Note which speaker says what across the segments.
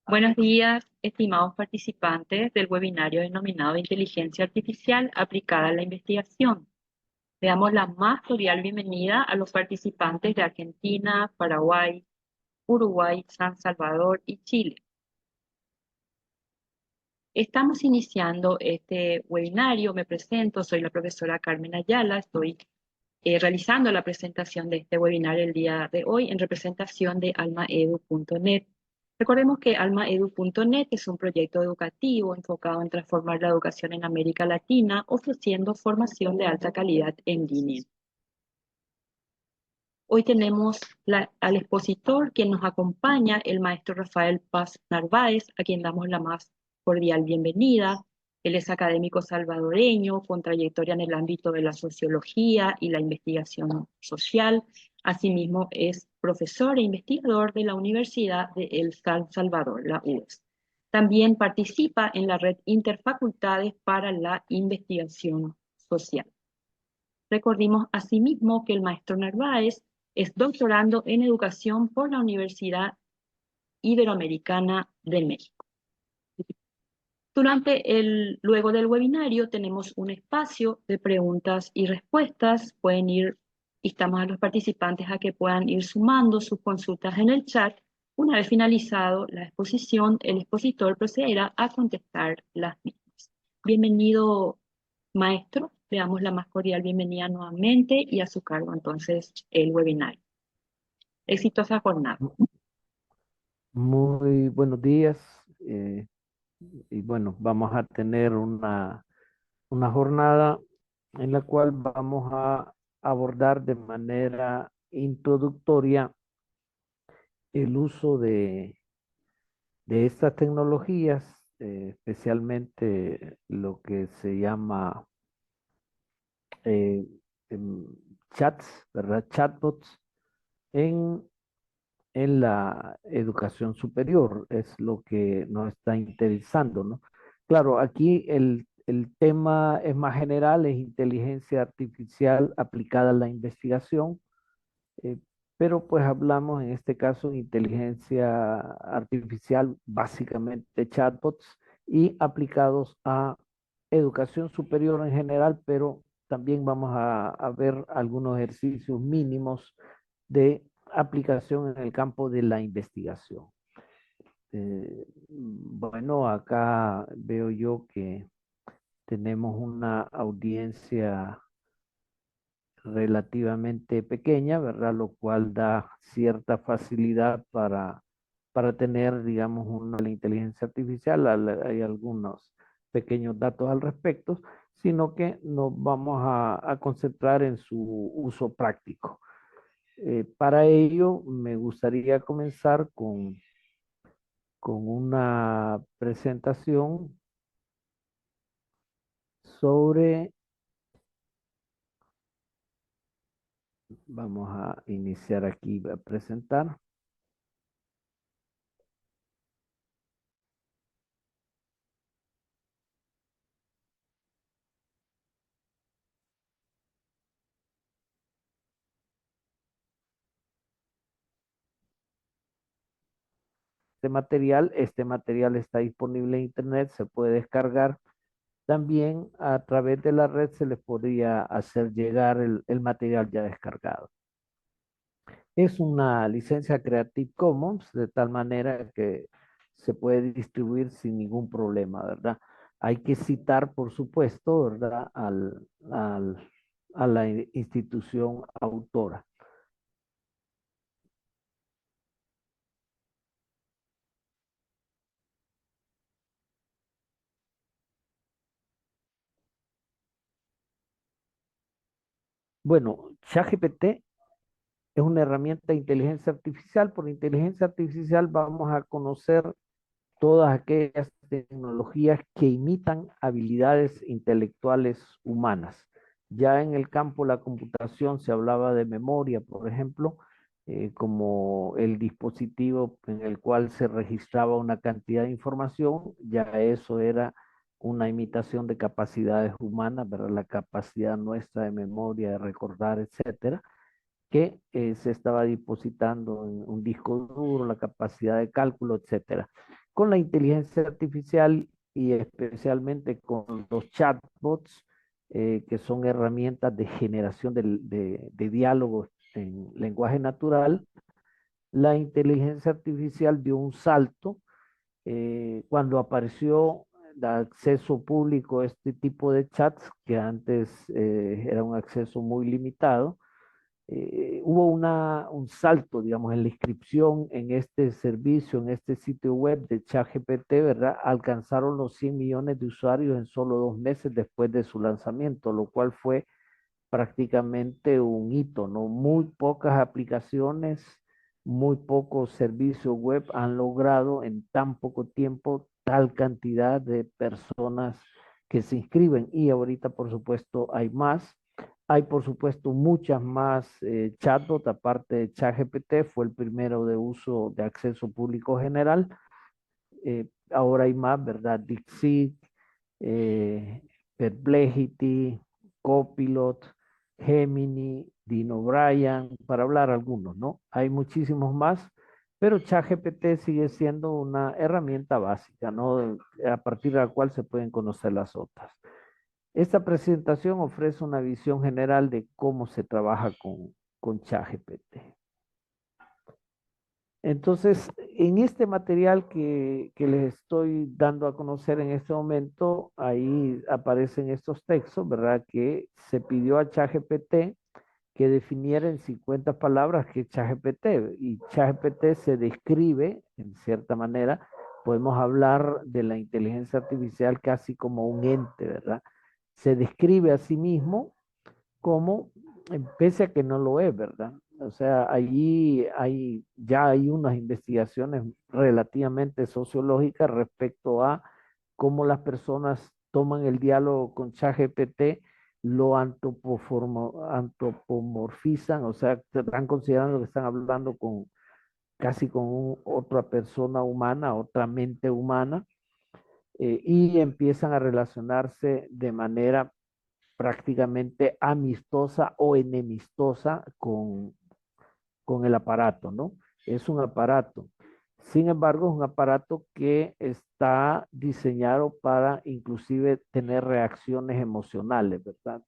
Speaker 1: Buenos días, estimados participantes del webinario denominado Inteligencia Artificial aplicada a la investigación. Le damos la más cordial bienvenida a los participantes de Argentina, Paraguay, Uruguay, San Salvador y Chile. Estamos iniciando este webinario. Me presento, soy la profesora Carmen Ayala. Estoy realizando la presentación de este webinario el día de hoy en representación de almaedu.net. Recordemos que almaedu.net es un proyecto educativo enfocado en transformar la educación en América Latina, ofreciendo formación de alta calidad en línea. Hoy tenemos al expositor quien nos acompaña, el maestro Rafael Paz Narváez, a quien damos la más cordial bienvenida. Él es académico salvadoreño con trayectoria en el ámbito de la sociología y la investigación social. Asimismo, es profesor e investigador de la Universidad de El Salvador, la UES. También participa en la red Interfacultades para la Investigación Social. Recordemos asimismo que el maestro Narváez es doctorando en educación por la Universidad Iberoamericana de México. Luego del webinario tenemos un espacio de preguntas y respuestas. Instamos a los participantes a que puedan ir sumando sus consultas en el chat. Una vez finalizado la exposición, el expositor procederá a contestar las mismas. Bienvenido, maestro. Le damos la más cordial bienvenida nuevamente y a su cargo entonces el webinario. Exitosa jornada.
Speaker 2: Muy buenos días. Y bueno, vamos a tener una jornada en la cual vamos a abordar de manera introductoria el uso de estas tecnologías, especialmente lo que se llama eh, em, chats, ¿verdad? Chatbots en la educación superior, es lo que nos está interesando, ¿no? Claro, aquí el tema es más general, es inteligencia artificial aplicada a la investigación, eh, pero pues hablamos en este caso de inteligencia artificial, básicamente chatbots, y aplicados a educación superior en general, pero también vamos a ver algunos ejercicios mínimos de aplicación en el campo de la investigación. Bueno, acá veo yo que tenemos una audiencia relativamente pequeña, ¿verdad? Lo cual da cierta facilidad para tener, digamos, la inteligencia artificial. Hay algunos pequeños datos al respecto, sino que nos vamos a concentrar en su uso práctico. Para ello, me gustaría comenzar con una presentación sobre, vamos a iniciar aquí a presentar. Este material está disponible en internet, se puede descargar. También a través de la red se les podría hacer llegar el material ya descargado. Es una licencia Creative Commons, de tal manera que se puede distribuir sin ningún problema, ¿verdad? Hay que citar, por supuesto, ¿verdad? A la institución autora. Bueno, ChatGPT es una herramienta de inteligencia artificial. Por inteligencia artificial vamos a conocer todas aquellas tecnologías que imitan habilidades intelectuales humanas. Ya en el campo de la computación se hablaba de memoria, por ejemplo, como el dispositivo en el cual se registraba una cantidad de información, ya eso era una imitación de capacidades humanas, ¿verdad? La capacidad nuestra de memoria, de recordar, etcétera. que se estaba depositando en un disco duro, la capacidad de cálculo, etcétera. Con la inteligencia artificial y especialmente con los chatbots, que son herramientas de generación de diálogos en lenguaje natural, la inteligencia artificial dio un salto cuando apareció de acceso público a este tipo de chats, que antes era un acceso muy limitado. Hubo un salto, digamos, en la inscripción en este servicio, en este sitio web de ChatGPT, ¿verdad? Alcanzaron los 100 millones de usuarios en solo 2 meses después de su lanzamiento, lo cual fue prácticamente un hito, ¿no? Muy pocas aplicaciones, muy pocos servicios web han logrado en tan poco tiempo tal cantidad de personas que se inscriben. Y ahorita, por supuesto, hay más. Hay, por supuesto, muchas más chatbots, aparte de ChatGPT, fue el primero de uso de acceso público general. Ahora hay más, ¿verdad? DeepSeek, eh, Perplexity, Copilot, Gemini, Dino O'Brien, para hablar algunos, ¿no? Hay muchísimos más, pero ChatGPT sigue siendo una herramienta básica, ¿no? A partir de la cual se pueden conocer las otras. Esta presentación ofrece una visión general de cómo se trabaja con ChatGPT. Entonces, en este material que les estoy dando a conocer en este momento, ahí aparecen estos textos, ¿verdad? Que se pidió a ChatGPT que definiera en 50 palabras qué es ChatGPT. Y ChatGPT se describe, en cierta manera, podemos hablar de la inteligencia artificial casi como un ente, ¿verdad? Se describe a sí mismo como, pese a que no lo es, ¿verdad? O sea, allí ya hay unas investigaciones relativamente sociológicas respecto a cómo las personas toman el diálogo con ChatGPT, lo antropomorfizan, o sea, están considerando que están hablando con casi con otra persona humana, otra mente humana, y empiezan a relacionarse de manera prácticamente amistosa o enemistosa con el aparato, ¿no? Es un aparato. Sin embargo, es un aparato que está diseñado para inclusive tener reacciones emocionales, ¿verdad?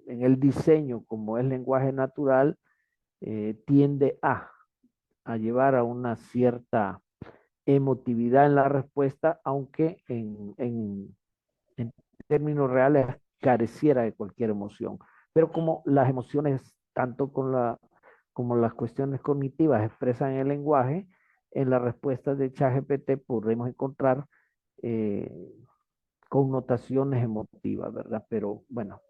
Speaker 2: En el diseño, como es lenguaje natural, tiende a llevar a una cierta emotividad en la respuesta, aunque en términos reales careciera de cualquier emoción. Pero como las emociones, tanto como las cuestiones cognitivas expresan en el lenguaje, en la respuesta de ChatGPT podremos encontrar eh, connotaciones emotivas, ¿verdad? Pero bueno,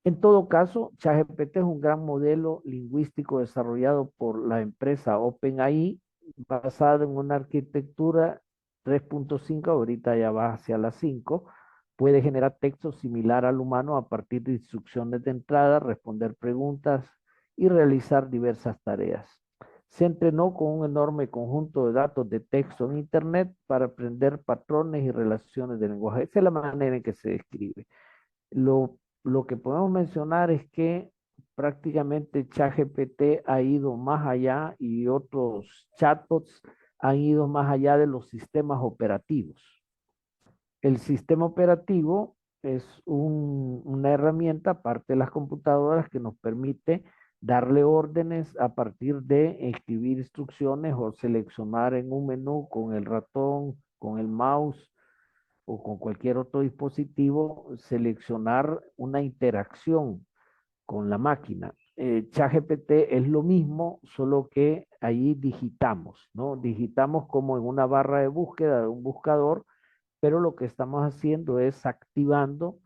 Speaker 2: en todo caso, ChatGPT es un gran modelo lingüístico desarrollado por la empresa OpenAI, basado en una arquitectura 3.5, ahorita ya va hacia la 5. Puede generar texto similar al humano a partir de instrucciones de entrada, responder preguntas y realizar diversas tareas. Se entrenó con un enorme conjunto de datos de texto en Internet para aprender patrones y relaciones de lenguaje. Esa es la manera en que se describe. Lo que podemos mencionar es que prácticamente ChatGPT ha ido más allá y otros chatbots han ido más allá de los sistemas operativos. El sistema operativo es una herramienta, aparte de las computadoras, que nos permite darle órdenes a partir de escribir instrucciones o seleccionar en un menú con el ratón, con el mouse o con cualquier otro dispositivo, seleccionar una interacción con la máquina. ChatGPT es lo mismo, solo que ahí digitamos, ¿no? Digitamos como en una barra de búsqueda de un buscador, pero lo que estamos haciendo es activando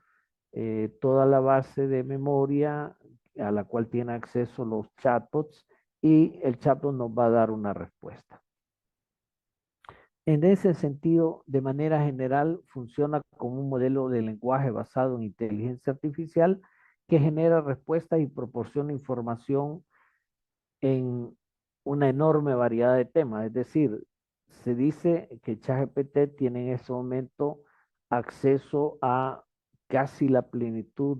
Speaker 2: toda la base de memoria a la cual tiene acceso los chatbots y el chatbot nos va a dar una respuesta. En ese sentido, de manera general, funciona como un modelo de lenguaje basado en inteligencia artificial que genera respuestas y proporciona información en una enorme variedad de temas. Es decir, se dice que ChatGPT tiene en ese momento acceso a casi la plenitud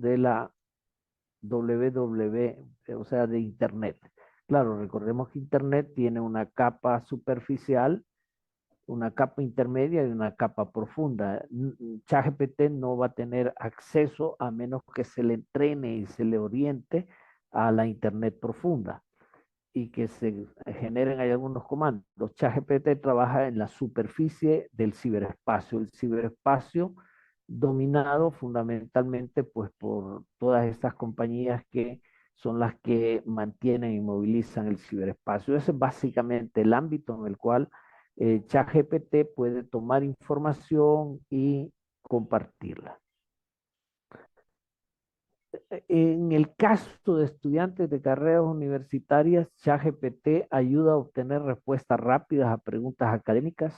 Speaker 2: www, o sea, de Internet. Claro, recordemos que Internet tiene una capa superficial, una capa intermedia y una capa profunda. ChatGPT no va a tener acceso a menos que se le entrene y se le oriente a la Internet profunda y que se generen ahí algunos comandos. ChatGPT trabaja en la superficie del ciberespacio. El ciberespacio dominado fundamentalmente pues por todas estas compañías que son las que mantienen y movilizan el ciberespacio. Ese es básicamente el ámbito en el cual ChatGPT puede tomar información y compartirla. En el caso de estudiantes de carreras universitarias, ChatGPT ayuda a obtener respuestas rápidas a preguntas académicas,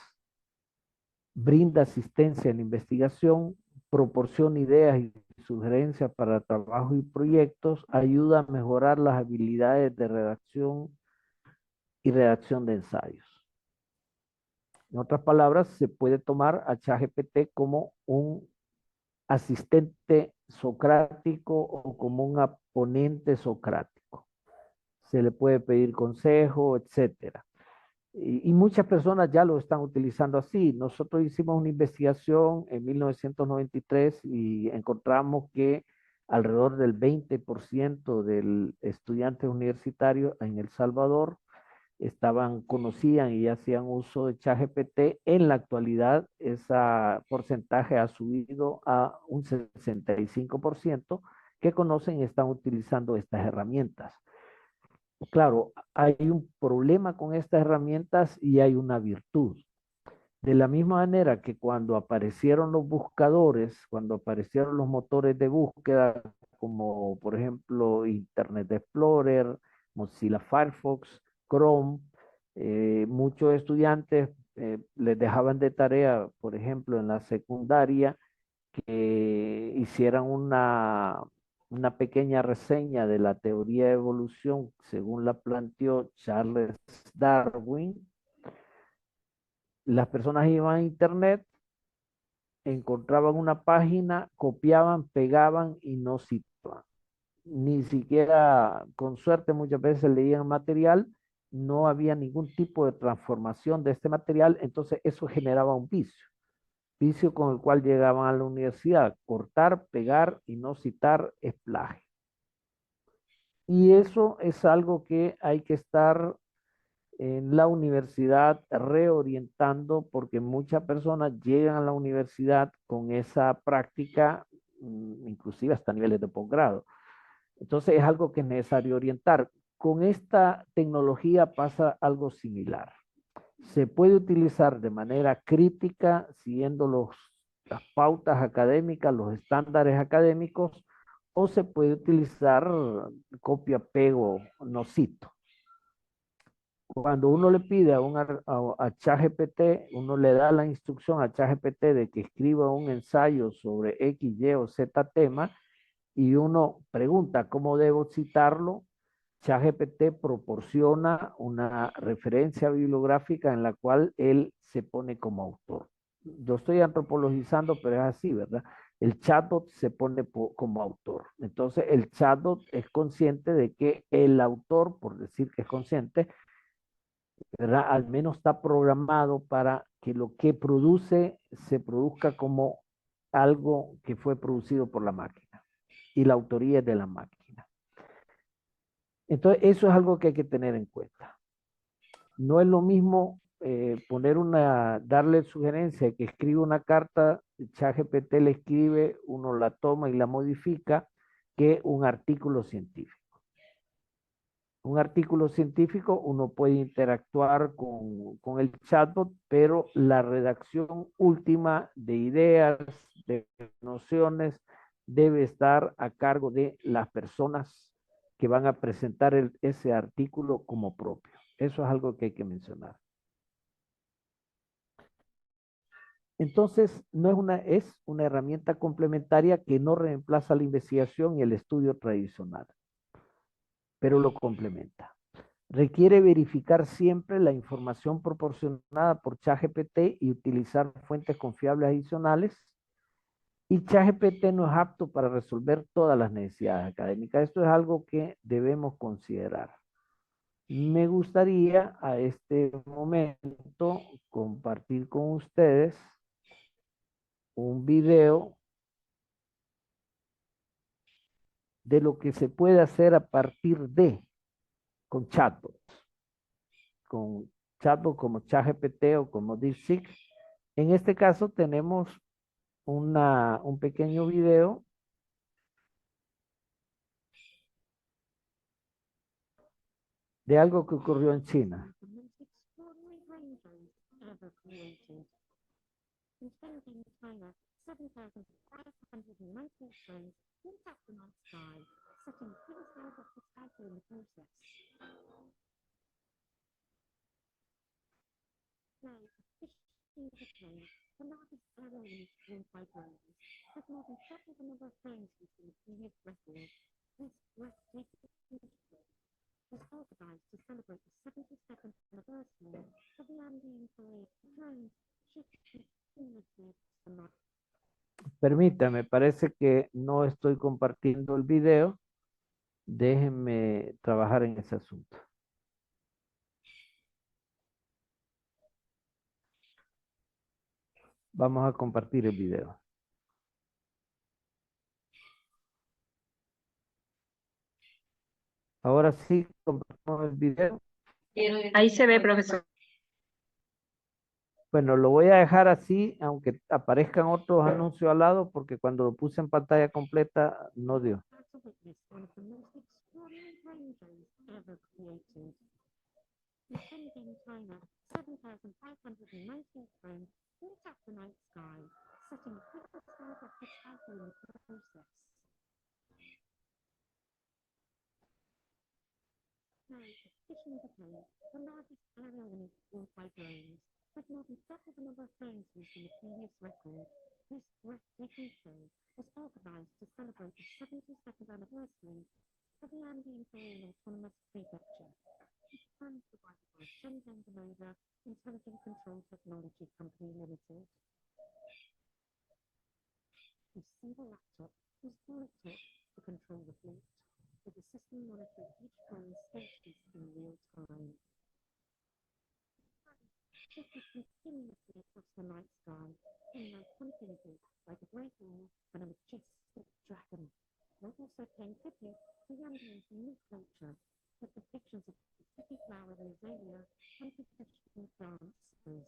Speaker 2: brinda asistencia en investigación, proporciona ideas y sugerencias para trabajo y proyectos, ayuda a mejorar las habilidades de redacción y redacción de ensayos. En otras palabras, se puede tomar a ChatGPT como un asistente socrático o como un oponente socrático. Se le puede pedir consejo, etcétera. Y muchas personas ya lo están utilizando así. Nosotros hicimos una investigación en 1993 y encontramos que alrededor del 20% de estudiantes universitarios en El Salvador conocían y hacían uso de ChatGPT. En la actualidad, ese porcentaje ha subido a un 65% que conocen y están utilizando estas herramientas. Claro, hay un problema con estas herramientas y hay una virtud. De la misma manera que cuando aparecieron los buscadores, cuando aparecieron los motores de búsqueda, como por ejemplo Internet Explorer, Mozilla Firefox, Chrome, muchos estudiantes les dejaban de tarea, por ejemplo, en la secundaria, que hicieran una pequeña reseña de la teoría de evolución según la planteó Charles Darwin. Las personas iban a internet, encontraban una página, copiaban, pegaban y no citaban. Ni siquiera, con suerte, muchas veces leían material, no había ningún tipo de transformación de este material, entonces eso generaba un vicio con el cual llegaban a la universidad. Cortar, pegar y no citar es plagio. Y eso es algo que hay que estar en la universidad reorientando porque muchas personas llegan a la universidad con esa práctica, inclusive hasta niveles de posgrado. Entonces es algo que es necesario orientar. Con esta tecnología pasa algo similar. Se puede utilizar de manera crítica, siguiendo las pautas académicas, los estándares académicos, o se puede utilizar copia-pego, no cito. Cuando uno le pide a ChatGPT, uno le da la instrucción a ChatGPT de que escriba un ensayo sobre X, Y o Z tema y uno pregunta cómo debo citarlo. ChatGPT proporciona una referencia bibliográfica en la cual él se pone como autor. Yo estoy antropologizando, pero es así, ¿verdad? El chatbot se pone como autor. Entonces, el chatbot es consciente de que el autor, por decir que es consciente, ¿verdad? Al menos está programado para que lo que produce se produzca como algo que fue producido por la máquina y la autoría es de la máquina. Entonces, eso es algo que hay que tener en cuenta. No es lo mismo darle sugerencia que escriba una carta, ChatGPT le escribe, uno la toma y la modifica, que un artículo científico. Un artículo científico, uno puede interactuar con el chatbot, pero la redacción última de ideas, de nociones, debe estar a cargo de las personas que van a presentar ese artículo como propio. Eso es algo que hay que mencionar. Entonces, es una herramienta complementaria que no reemplaza la investigación y el estudio tradicional, pero lo complementa. Requiere verificar siempre la información proporcionada por ChatGPT y utilizar fuentes confiables adicionales. Y ChatGPT no es apto para resolver todas las necesidades académicas. Esto es algo que debemos considerar. Me gustaría a este momento compartir con ustedes un video de lo que se puede hacer a partir de con chatbots, con chatbots como ChatGPT o como DeepSeek. En este caso tenemos un pequeño video de algo que ocurrió en China. In Shenzhen, China, 7,590 tons went up the night sky, setting Guinness World Records title in the process. Now, fishing the plane, the largest aero unit owned by drones, has more than triple the number of planes used in the previous record. This breathtaking feat was organized to celebrate the 72nd anniversary of the Andean parade of drones shifting seamlessly the night. Permítame, parece que no estoy compartiendo el video. Déjenme trabajar en ese asunto. Vamos a compartir el video. Ahora sí, compartimos el video.
Speaker 1: Ahí se ve, profesor.
Speaker 2: Bueno, lo voy a dejar así, aunque aparezcan otros anuncios al lado, porque cuando lo puse en pantalla completa, no dio. In Shenzhen, China, 7,590 drones lit up the night sky, setting Guinness World Records title in the process. Now, fishing the plane, the largest aerial unit owned by drones, with more than double the number of drones used in the previous record. This breathtaking show was organized to celebrate the 72nd anniversary of the Andean Terrain Autonomous Prefecture. It's provided by Shenzhen Genova Intelligent Control Technology Company Limited. A single laptop was brought to control the fleet, with the system monitoring each drone's status in real time. Shifted continuously across the night sky, in an iconic images like a great wall and a majestic dragon. We're also paying tribute to Yandian's unique culture, with depictions of the pretty flower azalea and traditional dances.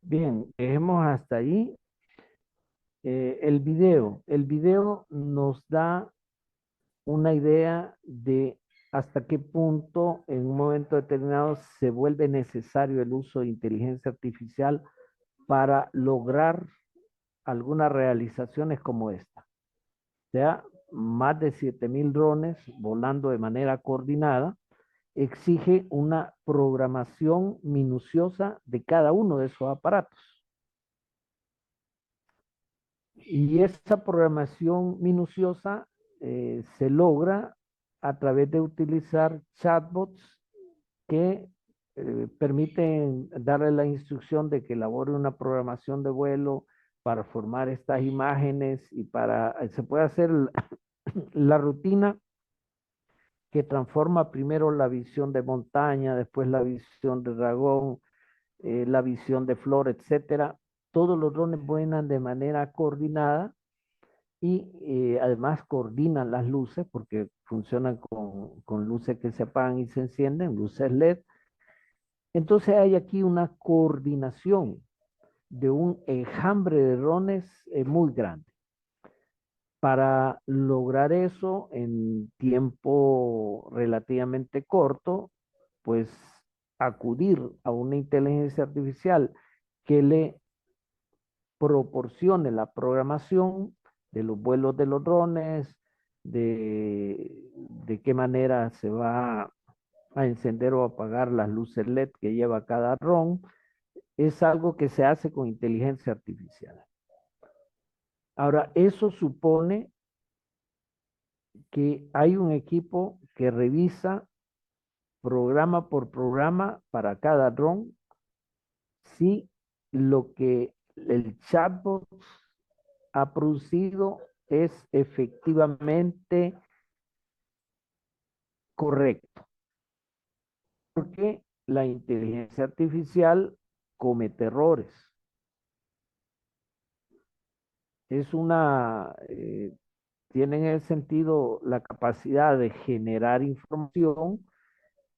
Speaker 2: Bien, dejemos hasta ahí el video nos da una idea de hasta qué punto en un momento determinado se vuelve necesario el uso de inteligencia artificial para lograr algunas realizaciones como esta. O sea, más de 7,000 drones volando de manera coordinada exige una programación minuciosa de cada uno de esos aparatos. Y esa programación minuciosa se logra a través de utilizar chatbots que permiten darle la instrucción de que elabore una programación de vuelo para formar estas imágenes y se puede hacer la rutina que transforma primero la visión de montaña, después la visión de dragón, la visión de flor, etcétera. Todos los drones vuelan de manera coordinada y además coordinan las luces porque funcionan con luces que se apagan y se encienden, luces LED, Entonces hay aquí una coordinación de un enjambre de drones muy grande. Para lograr eso en tiempo relativamente corto, pues acudir a una inteligencia artificial que le proporcione la programación de los vuelos de los drones, de qué manera se va a encender o apagar las luces LED que lleva cada dron, es algo que se hace con inteligencia artificial. Ahora, eso supone que hay un equipo que revisa programa por programa para cada dron si lo que el chatbot ha producido es efectivamente correcto. Porque la inteligencia artificial comete errores. Es tiene en el sentido la capacidad de generar información,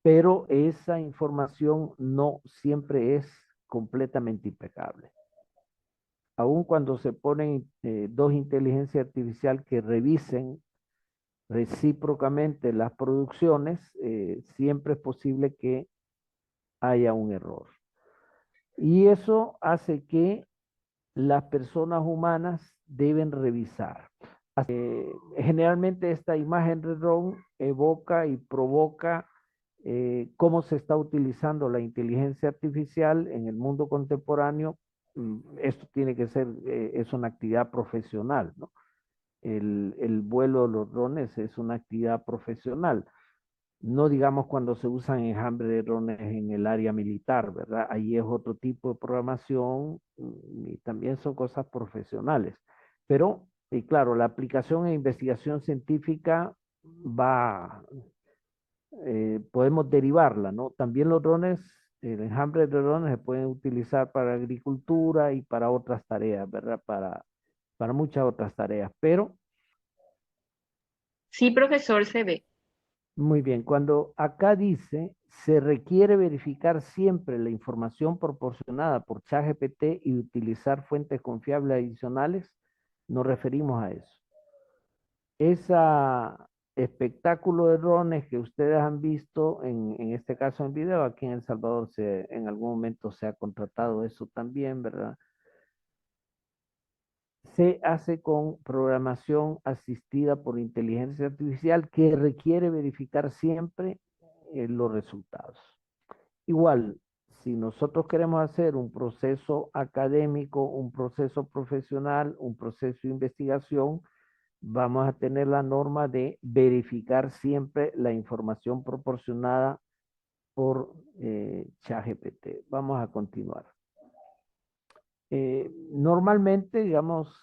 Speaker 2: pero esa información no siempre es completamente impecable. Aun cuando se ponen dos inteligencias artificiales que revisen recíprocamente las producciones, siempre es posible que haya un error. Y eso hace que las personas humanas deben revisar. Generalmente esta imagen de drone evoca y provoca cómo se está utilizando la inteligencia artificial en el mundo contemporáneo. Esto tiene que ser, es una actividad profesional, ¿no? El vuelo de los drones es una actividad profesional. No digamos cuando se usan enjambre de drones en el área militar, ¿verdad? Ahí es otro tipo de programación y también son cosas profesionales. Pero, y claro, la aplicación e investigación científica va, podemos derivarla, ¿no? También los drones, el enjambre de drones se pueden utilizar para agricultura y para otras tareas, ¿verdad? Para muchas otras tareas. Pero,
Speaker 1: Sí, profesor, se ve.
Speaker 2: muy bien, cuando acá dice, se requiere verificar siempre la información proporcionada por ChatGPT y utilizar fuentes confiables adicionales, nos referimos a eso. Ese espectáculo de drones que ustedes han visto, en este caso en video, aquí en El Salvador en algún momento se ha contratado eso también, ¿verdad? Se hace con programación asistida por inteligencia artificial que requiere verificar siempre los resultados. Igual, si nosotros queremos hacer un proceso académico, un proceso profesional, un proceso de investigación, vamos a tener la norma de verificar siempre la información proporcionada por ChatGPT. Vamos a continuar. Normalmente, digamos,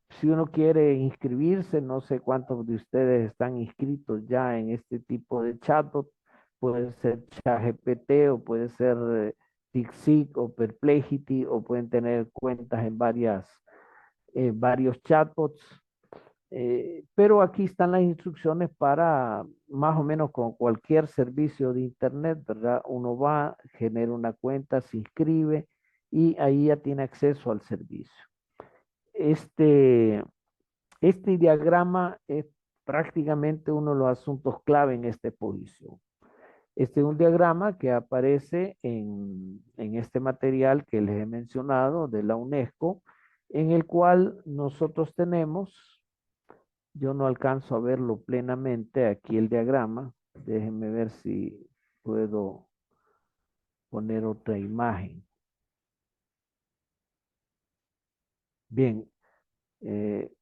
Speaker 2: si uno quiere inscribirse, no sé cuántos de ustedes están inscritos ya en este tipo de chatbot, puede ser ChatGPT o puede ser DeepSeek o Perplexity o pueden tener cuentas en varios chatbots. Pero aquí están las instrucciones para más o menos con cualquier servicio de internet, ¿verdad? Uno va, genera una cuenta, se inscribe y ahí ya tiene acceso al servicio. Este, este diagrama es prácticamente uno de los asuntos clave en esta exposición. Este es un diagrama que aparece en este material que les he mencionado de la UNESCO, en el cual nosotros tenemos, yo no alcanzo a verlo plenamente aquí el diagrama, déjenme ver si puedo poner otra imagen. Bien,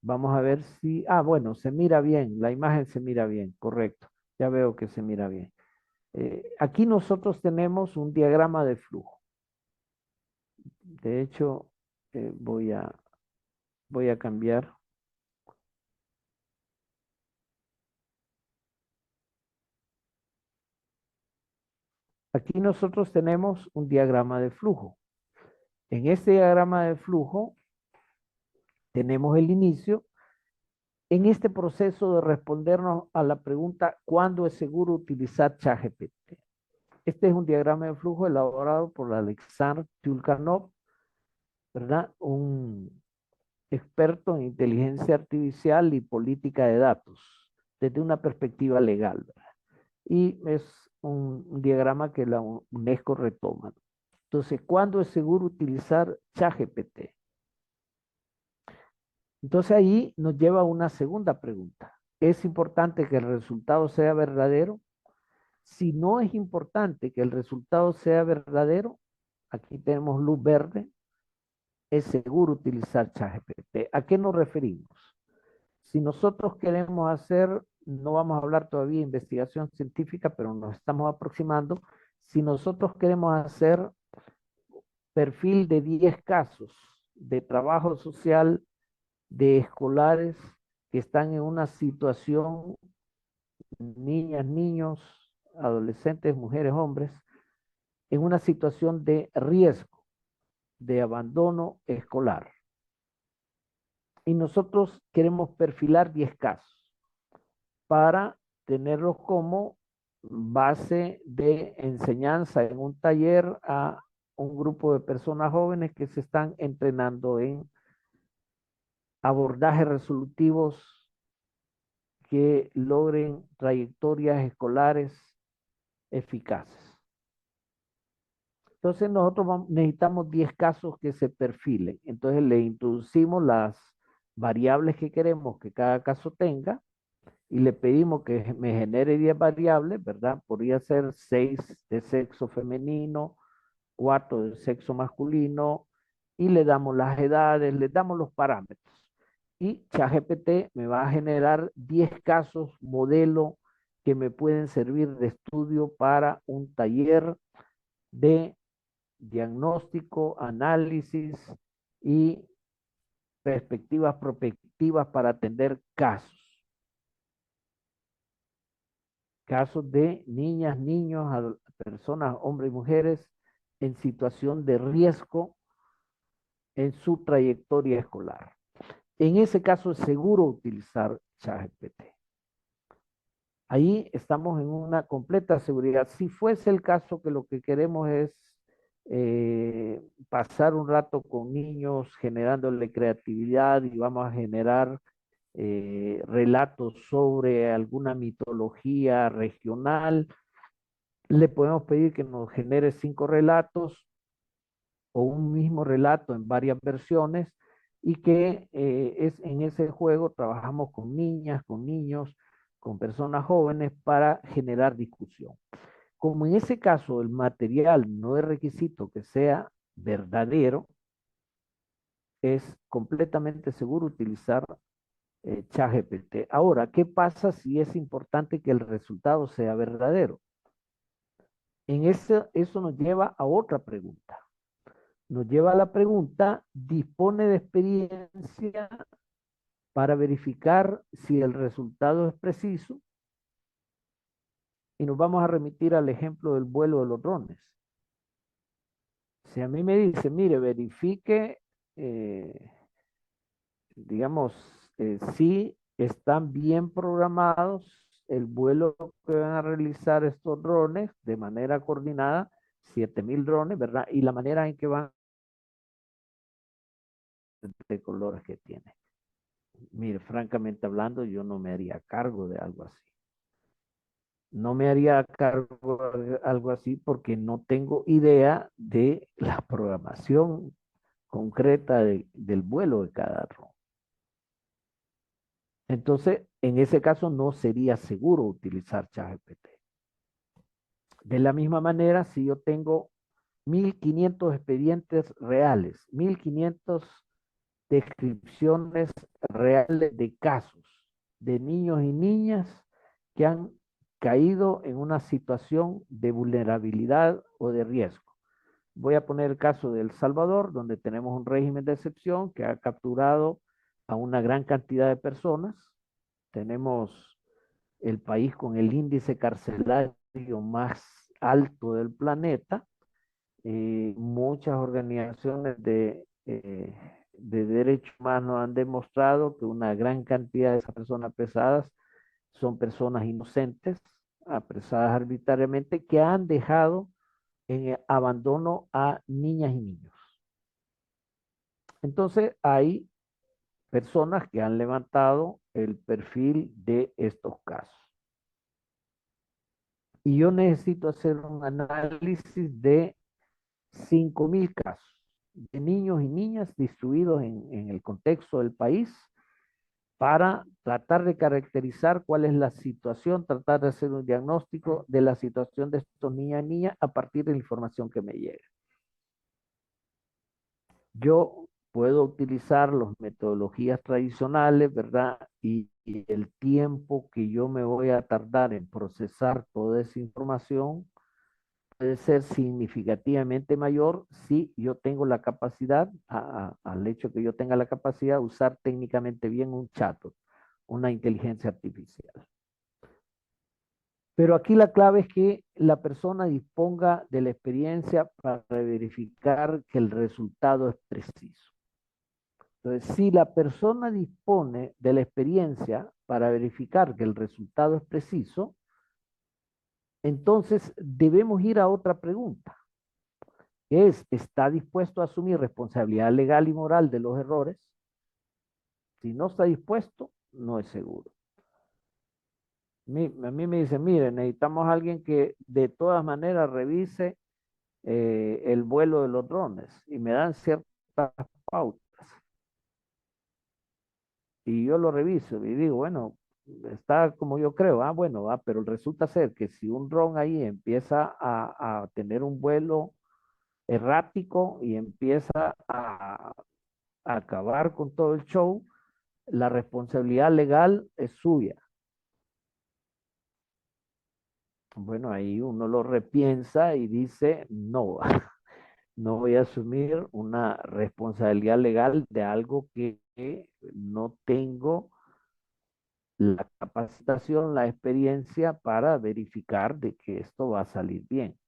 Speaker 2: vamos a ver si, bueno, se mira bien, la imagen se mira bien, correcto. Ya veo que se mira bien. Aquí nosotros tenemos un diagrama de flujo. De hecho, voy a cambiar. Aquí nosotros tenemos un diagrama de flujo. En este diagrama de flujo tenemos el inicio en este proceso de respondernos a la pregunta ¿cuándo es seguro utilizar ChatGPT? Este es un diagrama de flujo elaborado por Alexander Tulkanov, ¿verdad? Un experto en inteligencia artificial y política de datos desde una perspectiva legal, ¿verdad? Y es un diagrama que la UNESCO retoma. Entonces, ¿cuándo es seguro utilizar ChatGPT? Entonces ahí nos lleva a una segunda pregunta. ¿Es importante que el resultado sea verdadero? Si no es importante que el resultado sea verdadero, aquí tenemos luz verde, es seguro utilizar ChatGPT. ¿A qué nos referimos? Si nosotros queremos hacer, no vamos a hablar todavía de investigación científica, pero nos estamos aproximando. Si nosotros queremos hacer perfil de 10 casos de trabajo social de escolares que están en una situación, niñas, niños, adolescentes, mujeres, hombres, en una situación de riesgo de abandono escolar. Y nosotros queremos perfilar 10 casos para tenerlos como base de enseñanza en un taller a un grupo de personas jóvenes que se están entrenando en abordajes resolutivos que logren trayectorias escolares eficaces. Entonces nosotros necesitamos 10 casos que se perfilen. Entonces le introducimos las variables que queremos que cada caso tenga y le pedimos que me genere 10 variables, ¿verdad? Podría ser 6 de sexo femenino, 4 de sexo masculino, y le damos las edades, le damos los parámetros. Y ChatGPT me va a generar 10 casos modelo que me pueden servir de estudio para un taller de diagnóstico, análisis y perspectivas prospectivas para atender casos. Casos de niñas, niños, personas, hombres y mujeres en situación de riesgo en su trayectoria escolar. En ese caso es seguro utilizar ChatGPT. Ahí estamos en una completa seguridad. Si fuese el caso que lo que queremos es pasar un rato con niños generándole creatividad y vamos a generar relatos sobre alguna mitología regional, le podemos pedir que nos genere 5 relatos o un mismo relato en varias versiones y que en ese juego trabajamos con niñas, con niños, con personas jóvenes para generar discusión. Como en ese caso el material no es requisito que sea verdadero, es completamente seguro utilizar ChatGPT. Ahora, ¿qué pasa si es importante que el resultado sea verdadero? Eso nos lleva a otra pregunta. Nos lleva a la pregunta, ¿dispone de experiencia para verificar si el resultado es preciso? Y nos vamos a remitir al ejemplo del vuelo de los drones. Si a mí me dice, mire, verifique, eh, digamos, si están bien programados el vuelo que van a realizar estos drones de manera coordinada, 7000 drones, ¿verdad? Y la manera en que van de colores que tiene. Mire, francamente hablando, yo no me haría cargo de algo así. No me haría cargo de algo así porque no tengo idea de la programación concreta del vuelo de cada dron. Entonces, en ese caso no sería seguro utilizar ChatGPT. De la misma manera, si yo tengo 1500 expedientes reales, 1500 descripciones reales de casos de niños y niñas que han caído en una situación de vulnerabilidad o de riesgo. Voy a poner el caso de El Salvador, donde tenemos un régimen de excepción que ha capturado a una gran cantidad de personas. Tenemos el país con el índice carcelario más alto del planeta. Muchas organizaciones de derechos humanos han demostrado que una gran cantidad de esas personas pesadas son personas inocentes, apresadas arbitrariamente, que han dejado en abandono a niñas y niños. Entonces, hay personas que han levantado el perfil de estos casos. Y yo necesito hacer un análisis de 5.000 casos de niños y niñas distribuidos en el contexto del país para tratar de caracterizar cuál es la situación, tratar de hacer un diagnóstico de la situación de estos niños y niñas a partir de la información que me llega. Yo puedo utilizar las metodologías tradicionales, ¿verdad? Y el tiempo que yo me voy a tardar en procesar toda esa información puede ser significativamente mayor si yo tengo la capacidad, al hecho que yo tenga la capacidad de usar técnicamente bien un chatbot, una inteligencia artificial. Pero aquí la clave es que la persona disponga de la experiencia para verificar que el resultado es preciso. Entonces, si la persona dispone de la experiencia para verificar que el resultado es preciso, entonces debemos ir a otra pregunta, que es, ¿está dispuesto a asumir responsabilidad legal y moral de los errores? Si no está dispuesto, no es seguro. A mí me dicen, mire, necesitamos a alguien que de todas maneras revise el vuelo de los drones y me dan ciertas pautas. Y yo lo reviso y digo, bueno, está como yo creo, bueno, pero resulta ser que si un dron ahí empieza a tener un vuelo errático y empieza a acabar con todo el show, la responsabilidad legal es suya. Bueno, ahí uno lo repiensa y dice, no, no voy a asumir una responsabilidad legal de algo que no tengo la capacitación, la experiencia para verificar de que esto va a salir bien.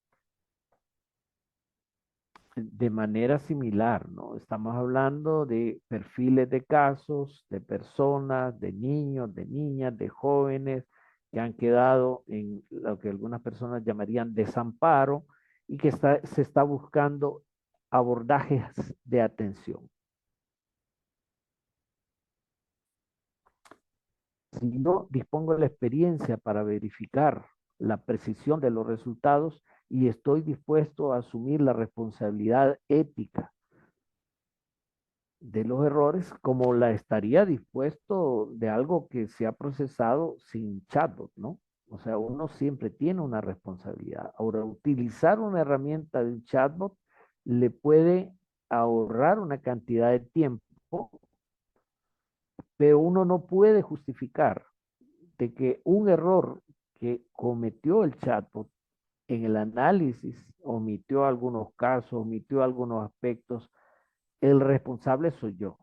Speaker 2: De manera similar, ¿no? Estamos hablando de perfiles de casos, de personas, de niños, de niñas, de jóvenes que han quedado en lo que algunas personas llamarían desamparo y que se está buscando abordajes de atención. Si no dispongo de la experiencia para verificar la precisión de los resultados y estoy dispuesto a asumir la responsabilidad ética de los errores, como la estaría dispuesto de algo que se ha procesado sin chatbot, ¿no? O sea, uno siempre tiene una responsabilidad. Ahora, utilizar una herramienta de un chatbot le puede ahorrar una cantidad de tiempo, pero uno no puede justificar de que un error que cometió el chatbot en el análisis omitió algunos casos, omitió algunos aspectos, el responsable soy yo.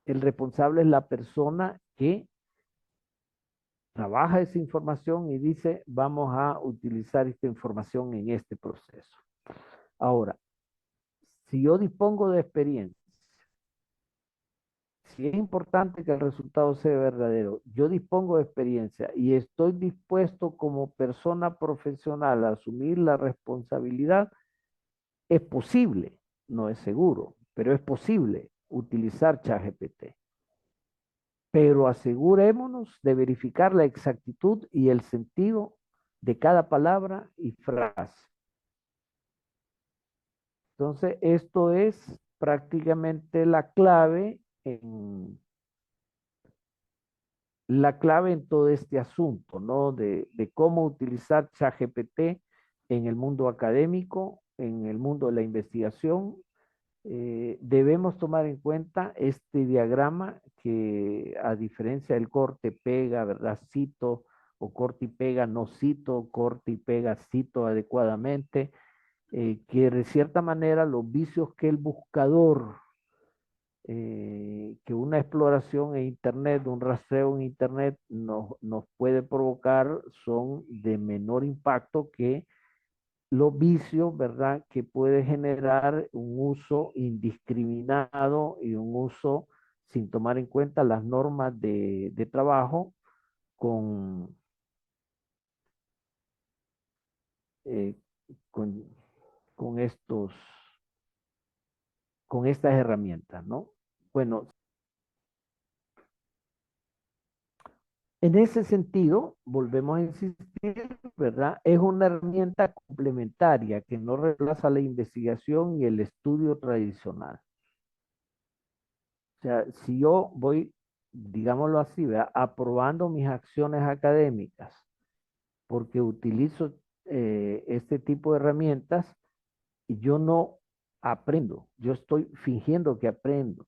Speaker 2: El responsable es la persona que trabaja esa información y dice, vamos a utilizar esta información en este proceso. Ahora, si yo dispongo de experiencia, si es importante que el resultado sea verdadero, yo dispongo de experiencia y estoy dispuesto como persona profesional a asumir la responsabilidad, es posible, no es seguro, pero es posible utilizar ChatGPT. Pero asegurémonos de verificar la exactitud y el sentido de cada palabra y frase. Entonces, esto es prácticamente la clave en todo este asunto, ¿no? De cómo utilizar ChatGPT en el mundo académico, en el mundo de la investigación. Debemos tomar en cuenta este diagrama que, a diferencia del corte pega, ¿verdad? Cito, o corte y pega, no cito, corte y pega, cito adecuadamente, que de cierta manera los vicios que el buscador, que una exploración en Internet, un rastreo en Internet nos puede provocar son de menor impacto que los vicios, ¿verdad? Que puede generar un uso indiscriminado y un uso sin tomar en cuenta las normas de trabajo con eh, con, con estas herramientas, ¿no? Bueno, en ese sentido, volvemos a insistir, ¿verdad? Es una herramienta complementaria que no reemplaza la investigación y el estudio tradicional. O sea, si yo voy, digámoslo así, ¿verdad? Aprobando mis acciones académicas porque utilizo este tipo de herramientas y yo no aprendo, yo estoy fingiendo que aprendo.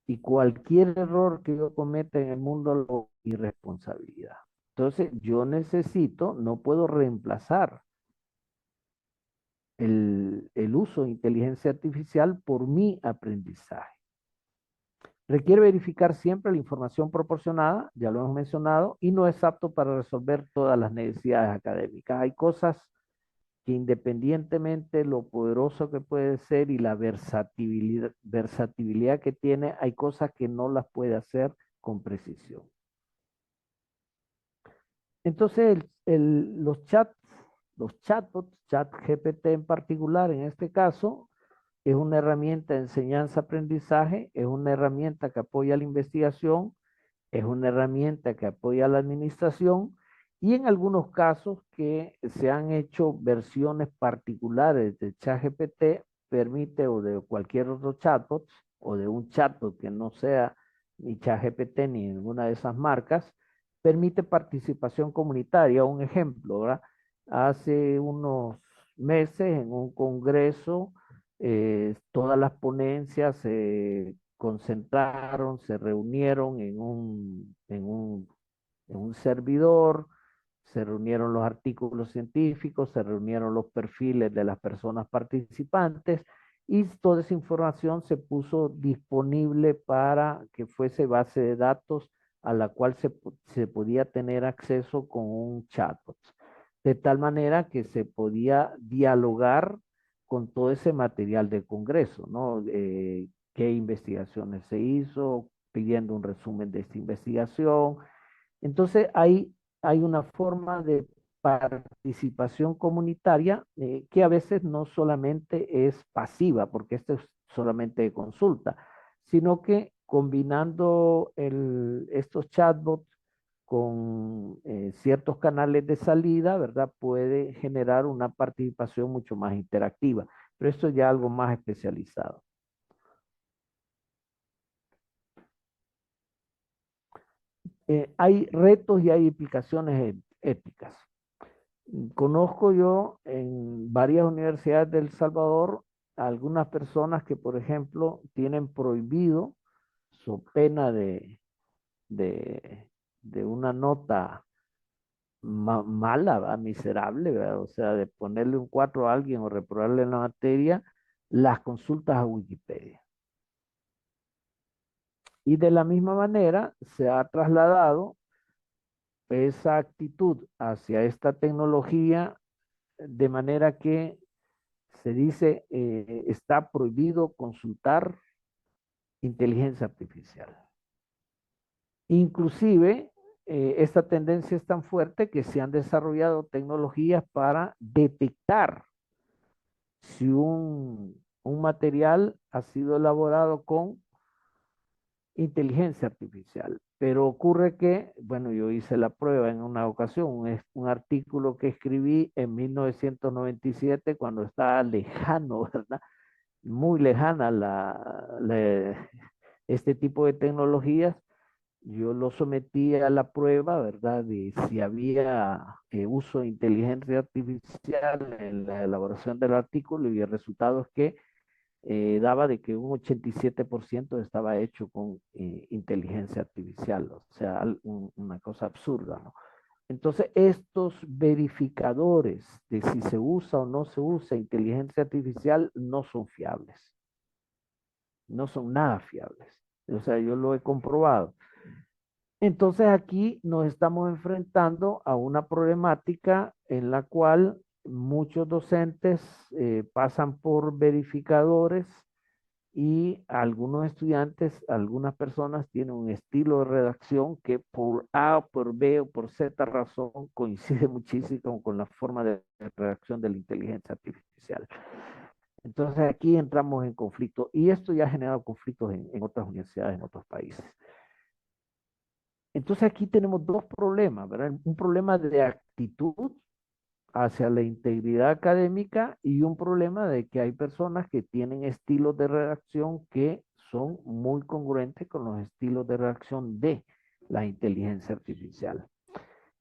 Speaker 2: Y cualquier error que yo cometa en el mundo lo irresponsabilidad. Entonces, yo necesito, no puedo reemplazar el uso de inteligencia artificial por mi aprendizaje. Requiere verificar siempre la información proporcionada, ya lo hemos mencionado, y no es apto para resolver todas las necesidades académicas. Hay cosas que independientemente lo poderoso que puede ser y la versatilidad que tiene, hay cosas que no las puede hacer con precisión. Entonces, los chatbots, ChatGPT en particular, en este caso, es una herramienta de enseñanza-aprendizaje, es una herramienta que apoya la investigación, es una herramienta que apoya la administración y en algunos casos que se han hecho versiones particulares de ChatGPT, permite o de cualquier otro chatbot o de un chatbot que no sea ni ChatGPT ni ninguna de esas marcas, permite participación comunitaria. Un ejemplo, ¿verdad? Hace unos meses en un congreso, todas las ponencias se concentraron, se reunieron en un servidor, se reunieron los artículos científicos, se reunieron los perfiles de las personas participantes y toda esa información se puso disponible para que fuese base de datos a la cual se podía tener acceso con un chatbot. De tal manera que se podía dialogar con todo ese material del Congreso, ¿no? Qué investigaciones se hizo, pidiendo un resumen de esta investigación. Entonces, hay una forma de participación comunitaria que a veces no solamente es pasiva, porque esto es solamente de consulta, sino que combinando estos chatbots con ciertos canales de salida, ¿verdad? Puede generar una participación mucho más interactiva, pero esto es ya algo más especializado. Hay retos y hay implicaciones éticas. Conozco yo en varias universidades de El Salvador algunas personas que, por ejemplo, tienen prohibido, so pena de, de una nota mala, ¿va? Miserable, ¿verdad? O sea, de ponerle un 4 a alguien o reprobarle en la materia, las consultas a Wikipedia. Y de la misma manera se ha trasladado esa actitud hacia esta tecnología de manera que se dice está prohibido consultar inteligencia artificial. Inclusive, esta tendencia es tan fuerte que se han desarrollado tecnologías para detectar si un material ha sido elaborado con inteligencia artificial. Pero ocurre que, bueno, yo hice la prueba en una ocasión, es un artículo que escribí en 1997 cuando estaba lejano, ¿verdad? Muy lejana este tipo de tecnologías. Yo lo sometí a la prueba, ¿verdad? De si había uso de inteligencia artificial en la elaboración del artículo y el resultado es que daba de que un 87% estaba hecho con inteligencia artificial, o sea, una cosa absurda, ¿no? Entonces, estos verificadores de si se usa o no se usa inteligencia artificial no son fiables, no son nada fiables. O sea, yo lo he comprobado. Entonces, aquí nos estamos enfrentando a una problemática en la cual muchos docentes pasan por verificadores y algunos estudiantes, algunas personas tienen un estilo de redacción que por A, por B o por Z razón coincide muchísimo con la forma de redacción de la inteligencia artificial. Entonces aquí entramos en conflicto y esto ya ha generado conflictos en otras universidades, en otros países. Entonces aquí tenemos dos problemas, ¿verdad? Un problema de actitud hacia la integridad académica y un problema de que hay personas que tienen estilos de redacción que son muy congruentes con los estilos de redacción de la inteligencia artificial.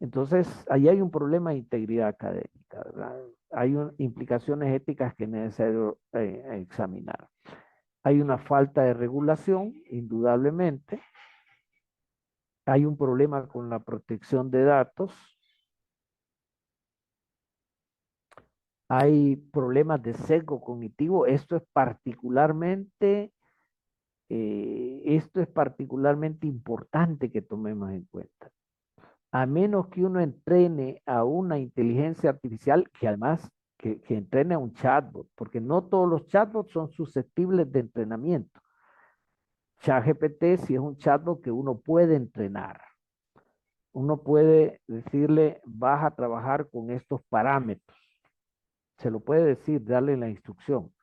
Speaker 2: Entonces, ahí hay un problema de integridad académica, ¿verdad? Hay implicaciones éticas que es necesario examinar. Hay una falta de regulación, indudablemente. Hay un problema con la protección de datos. Hay problemas de sesgo cognitivo. Esto es particularmente importante que tomemos en cuenta. A menos que uno entrene a una inteligencia artificial, que además que entrene a un chatbot, porque no todos los chatbots son susceptibles de entrenamiento. ChatGPT sí es un chatbot que uno puede entrenar. Uno puede decirle, vas a trabajar con estos parámetros. Se lo puede decir, darle la instrucción.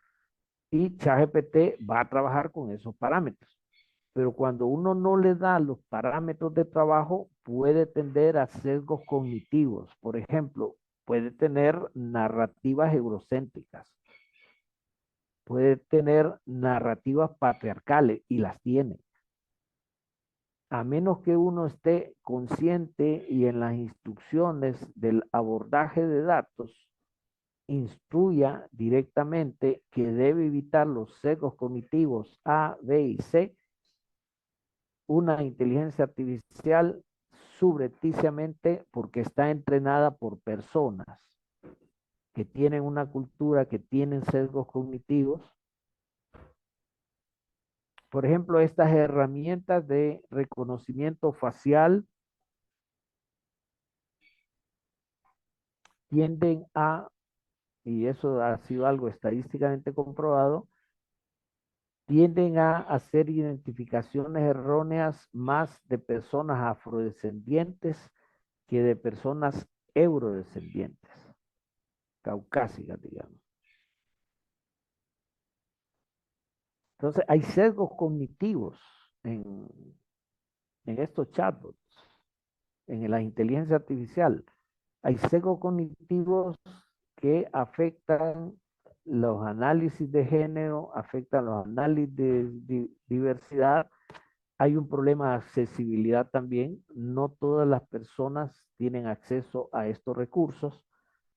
Speaker 2: Y ChatGPT va a trabajar con esos parámetros. Pero cuando uno no le da los parámetros de trabajo, puede tender a sesgos cognitivos. Por ejemplo, puede tener narrativas eurocéntricas, puede tener narrativas patriarcales y las tiene. A menos que uno esté consciente y en las instrucciones del abordaje de datos, instruya directamente que debe evitar los sesgos cognitivos A, B y C, una inteligencia artificial subrepticiamente porque está entrenada por personas que tienen una cultura, que tienen sesgos cognitivos. Por ejemplo, estas herramientas de reconocimiento facial tienden a, y eso ha sido algo estadísticamente comprobado, tienden a hacer identificaciones erróneas más de personas afrodescendientes que de personas eurodescendientes, caucásicas, digamos. Entonces, hay sesgos cognitivos en, en estos chatbots, en la inteligencia artificial. Hay sesgos cognitivos que afectan los análisis de género, afectan los análisis de diversidad. Hay un problema de accesibilidad también. No todas las personas tienen acceso a estos recursos.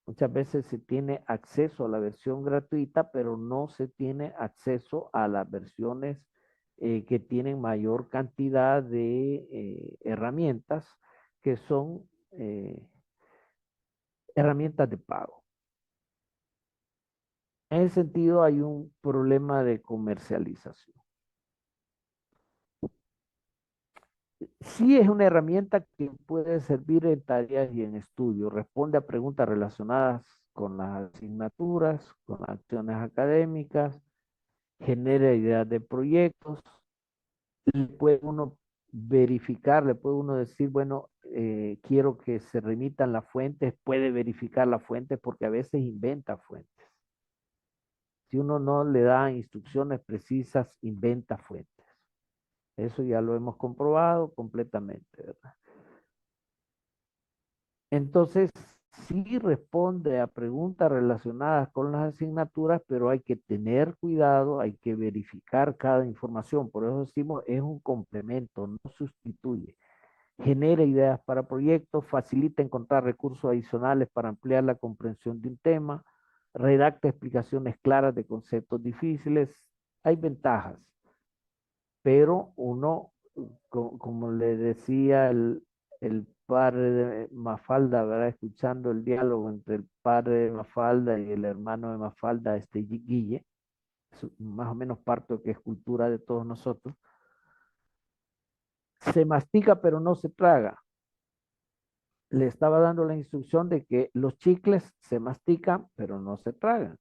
Speaker 2: Muchas veces se tiene acceso a la versión gratuita, pero no se tiene acceso a las versiones que tienen mayor cantidad de herramientas, que son herramientas de pago. En ese sentido, hay un problema de comercialización. Sí es una herramienta que puede servir en tareas y en estudios. Responde a preguntas relacionadas con las asignaturas, con las acciones académicas, genera ideas de proyectos. Le puede uno verificar, le puede uno decir, bueno, quiero que se remitan las fuentes, puede verificar las fuentes porque a veces inventa fuentes. Si uno no le da instrucciones precisas, inventa fuentes. Eso ya lo hemos comprobado completamente, ¿verdad? Entonces, sí responde a preguntas relacionadas con las asignaturas, pero hay que tener cuidado, hay que verificar cada información. Por eso decimos, es un complemento, no sustituye. Genera ideas para proyectos, facilita encontrar recursos adicionales para ampliar la comprensión de un tema, redacta explicaciones claras de conceptos difíciles. Hay ventajas, pero uno, como le decía el padre de Mafalda, ¿verdad? Escuchando el diálogo entre el padre de Mafalda y el hermano de Mafalda, Guille, más o menos parto que es cultura de todos nosotros, se mastica pero no se traga. Le estaba dando la instrucción de que los chicles se mastican pero no se tragan.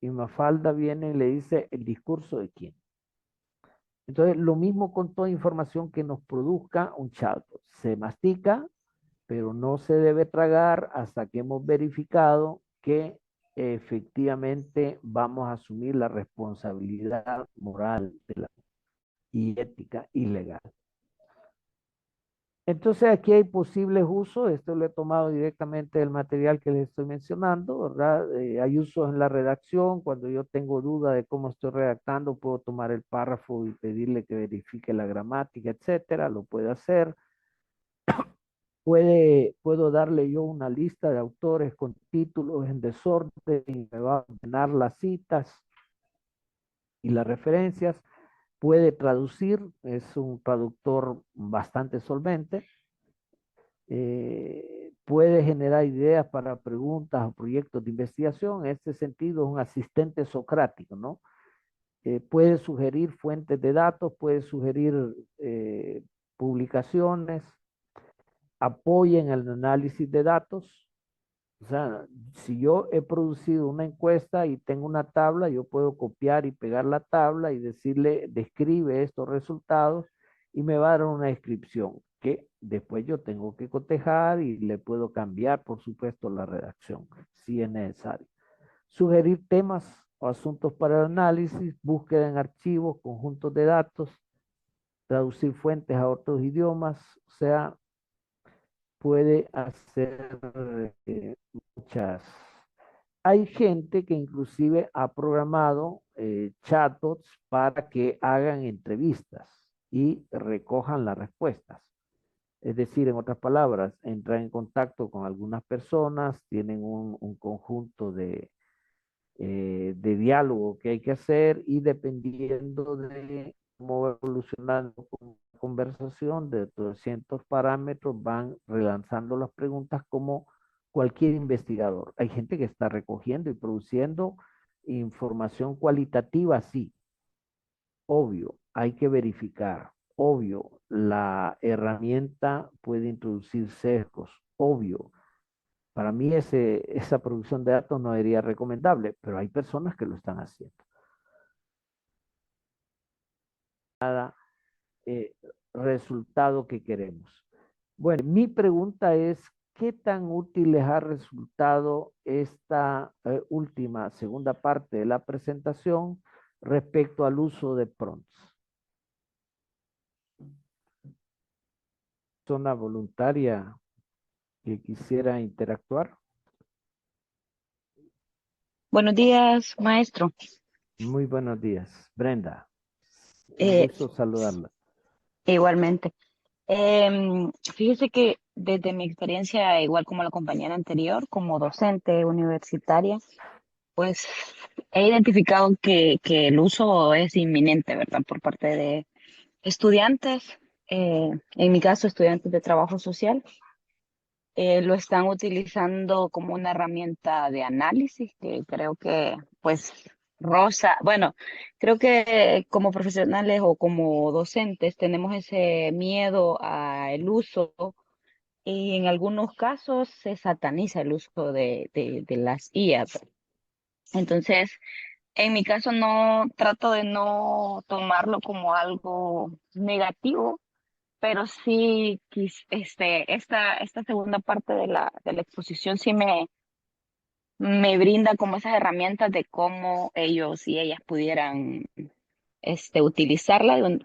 Speaker 2: y Mafalda viene y le dice el discurso de quién. Entonces, lo mismo con toda información que nos produzca un chatbot. Se mastica, pero no se debe tragar hasta que hemos verificado que efectivamente vamos a asumir la responsabilidad moral y ética y legal. Entonces aquí hay posibles usos, esto lo he tomado directamente del material que les estoy mencionando, ¿verdad? Hay usos en la redacción, cuando yo tengo duda de cómo estoy redactando, puedo tomar el párrafo y pedirle que verifique la gramática, etcétera, lo puede hacer. Puedo darle yo una lista de autores con títulos en desorden y me va a ordenar las citas y las referencias. Puede traducir, es un traductor bastante solvente. Puede generar ideas para preguntas o proyectos de investigación. En este sentido, es un asistente socrático, ¿no? Puede sugerir fuentes de datos, puede sugerir publicaciones, apoyen el análisis de datos. O sea, si yo he producido una encuesta y tengo una tabla, yo puedo copiar y pegar la tabla y decirle, describe estos resultados y me va a dar una descripción que después yo tengo que cotejar y le puedo cambiar, por supuesto, la redacción, si es necesario. Sugerir temas o asuntos para el análisis, búsqueda en archivos, conjuntos de datos, traducir fuentes a otros idiomas, o sea, puede hacer muchas. Hay gente que inclusive ha programado chatbots para que hagan entrevistas y recojan las respuestas. Es decir, en otras palabras, entran en contacto con algunas personas, tienen un conjunto de diálogo que hay que hacer y dependiendo de cómo va evolucionando la conversación de 200 parámetros van relanzando las preguntas como cualquier investigador. Hay gente que está recogiendo y produciendo información cualitativa, sí, obvio, hay que verificar, obvio, la herramienta puede introducir sesgos, obvio, para mí esa producción de datos no sería recomendable, pero hay personas que lo están haciendo. Eh, Resultado que queremos. Bueno, mi pregunta es, ¿qué tan útil les ha resultado esta última, segunda parte de la presentación respecto al uso de prompts? ¿Persona voluntaria que quisiera interactuar?
Speaker 3: Buenos días, maestro.
Speaker 2: Muy buenos días. Brenda, un
Speaker 3: Eh,
Speaker 2: gusto saludarla.
Speaker 3: Igualmente. Fíjese que desde mi experiencia, igual como la compañera anterior, como docente universitaria, pues he identificado que el uso es inminente, ¿verdad? Por parte de estudiantes, en mi caso, estudiantes de trabajo social, lo están utilizando como una herramienta de análisis que creo que, pues, rosa, bueno, creo que como profesionales o como docentes tenemos ese miedo al uso y en algunos casos se sataniza el uso de las IA. Entonces, en mi caso no trato de no tomarlo como algo negativo, pero sí, esta segunda parte de la exposición sí me brinda como esas herramientas de cómo ellos y ellas pudieran utilizarla,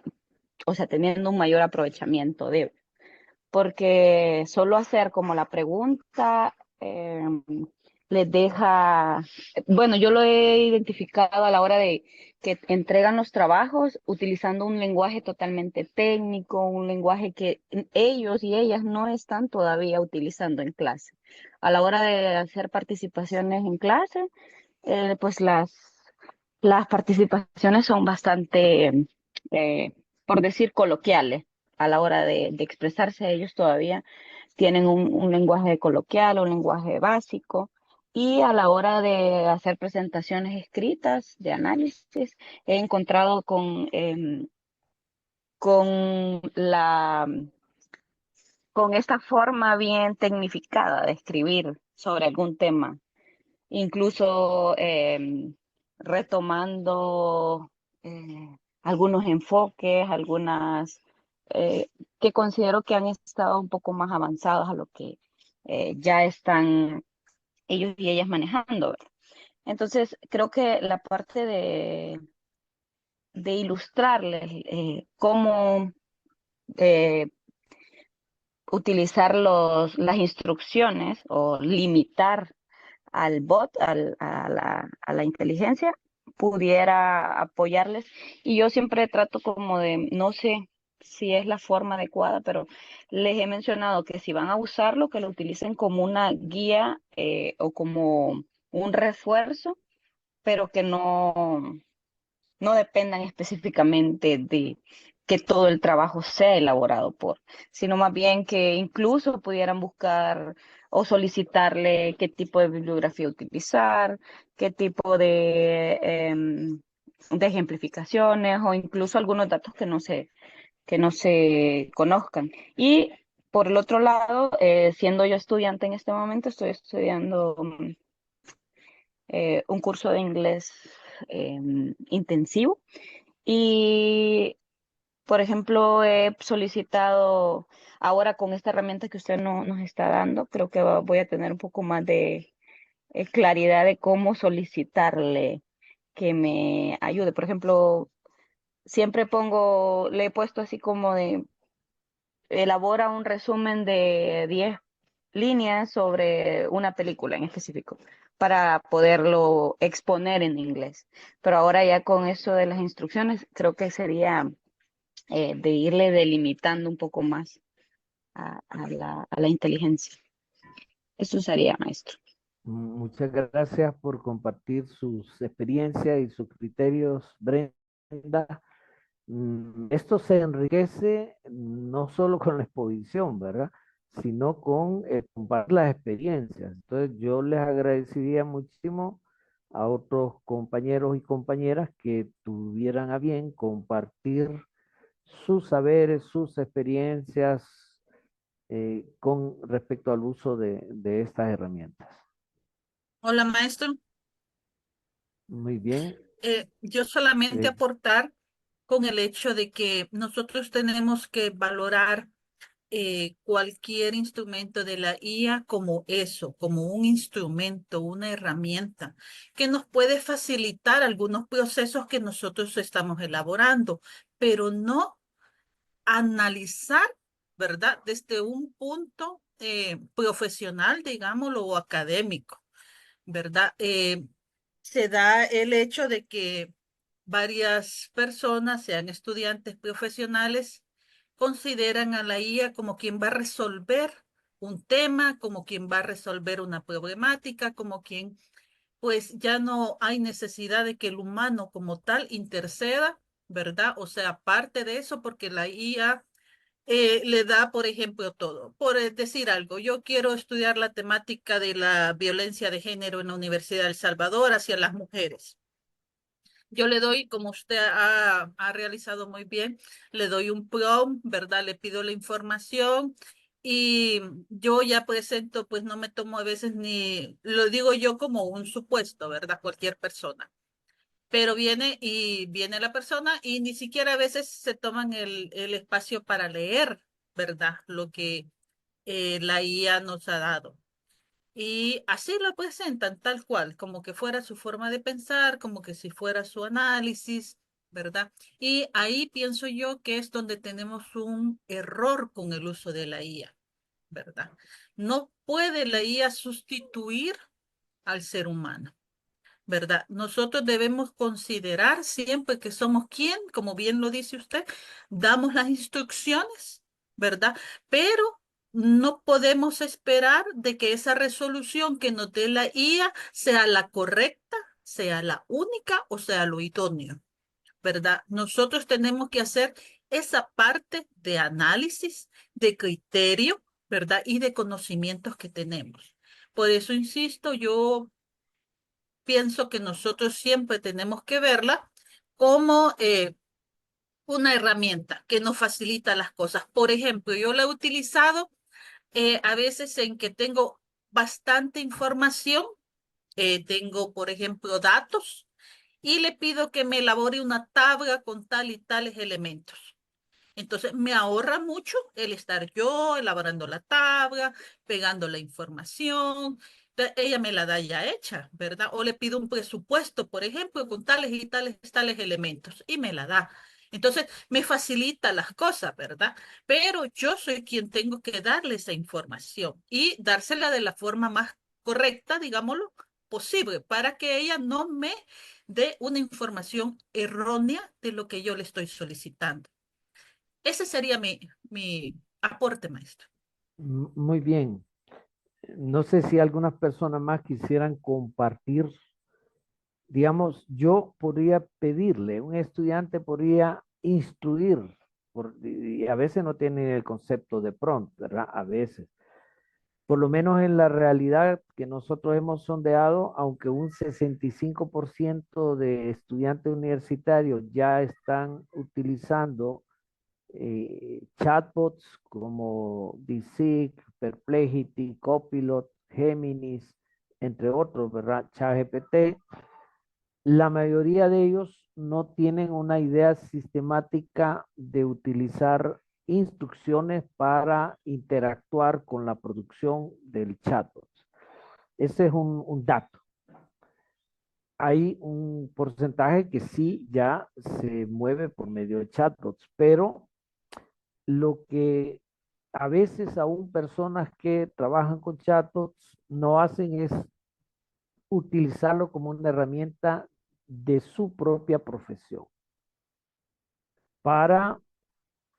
Speaker 3: o sea, teniendo un mayor aprovechamiento de, porque solo hacer como la pregunta les deja, bueno, yo lo he identificado a la hora de que entregan los trabajos utilizando un lenguaje totalmente técnico, un lenguaje que ellos y ellas no están todavía utilizando en clase. A la hora de hacer participaciones en clase, pues las participaciones son bastante, eh, por decir, coloquiales. A la hora de expresarse, ellos todavía tienen un lenguaje coloquial, un lenguaje básico. Y a la hora de hacer presentaciones escritas de análisis, he encontrado con con esta forma bien tecnificada de escribir sobre algún tema. Incluso retomando algunos enfoques, algunas que considero que han estado un poco más avanzados a lo que ya están ellos y ellas manejando, ¿verdad? Entonces, creo que la parte de ilustrarles cómo eh, utilizar las instrucciones o limitar al bot, a la inteligencia, pudiera apoyarles. Y yo siempre trato como de, no sé si es la forma adecuada, pero les he mencionado que si van a usarlo, que lo utilicen como una guía o como un refuerzo, pero que no dependan específicamente de que todo el trabajo sea elaborado por, sino más bien que incluso pudieran buscar o solicitarle qué tipo de bibliografía utilizar, qué tipo de ejemplificaciones o incluso algunos datos que no se conozcan. Y por el otro lado, siendo yo estudiante en este momento, estoy estudiando un curso de inglés intensivo y, por ejemplo, he solicitado ahora con esta herramienta que usted nos está dando, creo que voy a tener un poco más de claridad de cómo solicitarle que me ayude. Por ejemplo, siempre le he puesto así como de, elabora un resumen de 10 líneas sobre una película en específico para poderlo exponer en inglés. Pero ahora ya con eso de las instrucciones, creo que sería de irle delimitando un poco más a la inteligencia. Eso sería, maestro.
Speaker 2: Muchas gracias por compartir sus experiencias y sus criterios, Brenda. Esto se enriquece no solo con la exposición, ¿verdad? Sino con compartir las experiencias. Entonces, yo les agradecería muchísimo a otros compañeros y compañeras que tuvieran a bien compartir sus saberes, sus experiencias con respecto al uso de estas herramientas.
Speaker 4: Hola, maestro.
Speaker 2: Muy bien.
Speaker 4: Yo solamente
Speaker 2: eh,
Speaker 4: aportar con el hecho de que nosotros tenemos que valorar cualquier instrumento de la IA como eso, como un instrumento, una herramienta que nos puede facilitar algunos procesos que nosotros estamos elaborando, pero no analizar, ¿verdad? Desde un punto profesional, digámoslo, o académico. ¿Verdad? Se da el hecho de que varias personas, sean estudiantes profesionales, consideran a la IA como quien va a resolver un tema, como quien va a resolver una problemática, como quien, pues ya no hay necesidad de que el humano como tal interceda, ¿verdad? O sea, aparte de eso, porque la IA le da, por ejemplo, todo. Por decir algo, yo quiero estudiar la temática de la violencia de género en la Universidad de El Salvador hacia las mujeres. Yo le doy, como usted ha realizado muy bien, le doy un prompt, ¿verdad? Le pido la información y yo ya presento, pues no me tomo a veces ni, lo digo yo como un supuesto, ¿verdad? Cualquier persona, pero viene la persona y ni siquiera a veces se toman el espacio para leer, ¿verdad? Lo que la IA nos ha dado. Y así lo presentan tal cual, como que fuera su forma de pensar, como que si fuera su análisis, ¿verdad? Y ahí pienso yo que es donde tenemos un error con el uso de la IA, ¿verdad? No puede la IA sustituir al ser humano. ¿Verdad? Nosotros debemos considerar siempre que somos quien, como bien lo dice usted, damos las instrucciones, ¿verdad? Pero no podemos esperar de que esa resolución que nos dé la IA sea la correcta, sea la única o sea lo idóneo, ¿verdad? Nosotros tenemos que hacer esa parte de análisis, de criterio, ¿verdad? Y de conocimientos que tenemos. Por eso insisto, yo pienso que nosotros siempre tenemos que verla como una herramienta que nos facilita las cosas. Por ejemplo, yo la he utilizado a veces en que tengo bastante información, tengo, por ejemplo, datos y le pido que me elabore una tabla con tal y tales elementos. Entonces me ahorra mucho el estar yo elaborando la tabla, pegando la información. Ella me la da ya hecha, ¿verdad? O le pido un presupuesto, por ejemplo, con tales y tales elementos, y me la da. Entonces me facilita las cosas, ¿verdad? Pero yo soy quien tengo que darle esa información y dársela de la forma más correcta, digámoslo, posible, para que ella no me dé una información errónea de lo que yo le estoy solicitando. Ese sería mi aporte, maestro.
Speaker 2: Muy bien. No sé si algunas personas más quisieran compartir. Digamos, yo podría pedirle, un estudiante podría instruir, y a veces no tiene el concepto de prompt, ¿verdad? A veces. Por lo menos en la realidad que nosotros hemos sondeado, aunque un 65% de estudiantes universitarios ya están utilizando chatbots como DeepSeek, Perplexity, Copilot, Geminis, entre otros, ¿verdad? ChatGPT, la mayoría de ellos no tienen una idea sistemática de utilizar instrucciones para interactuar con la producción del chatbot. Ese es un dato. Hay un porcentaje que sí ya se mueve por medio de chatbots, pero lo que a veces aún personas que trabajan con chatbots no hacen es utilizarlo como una herramienta de su propia profesión para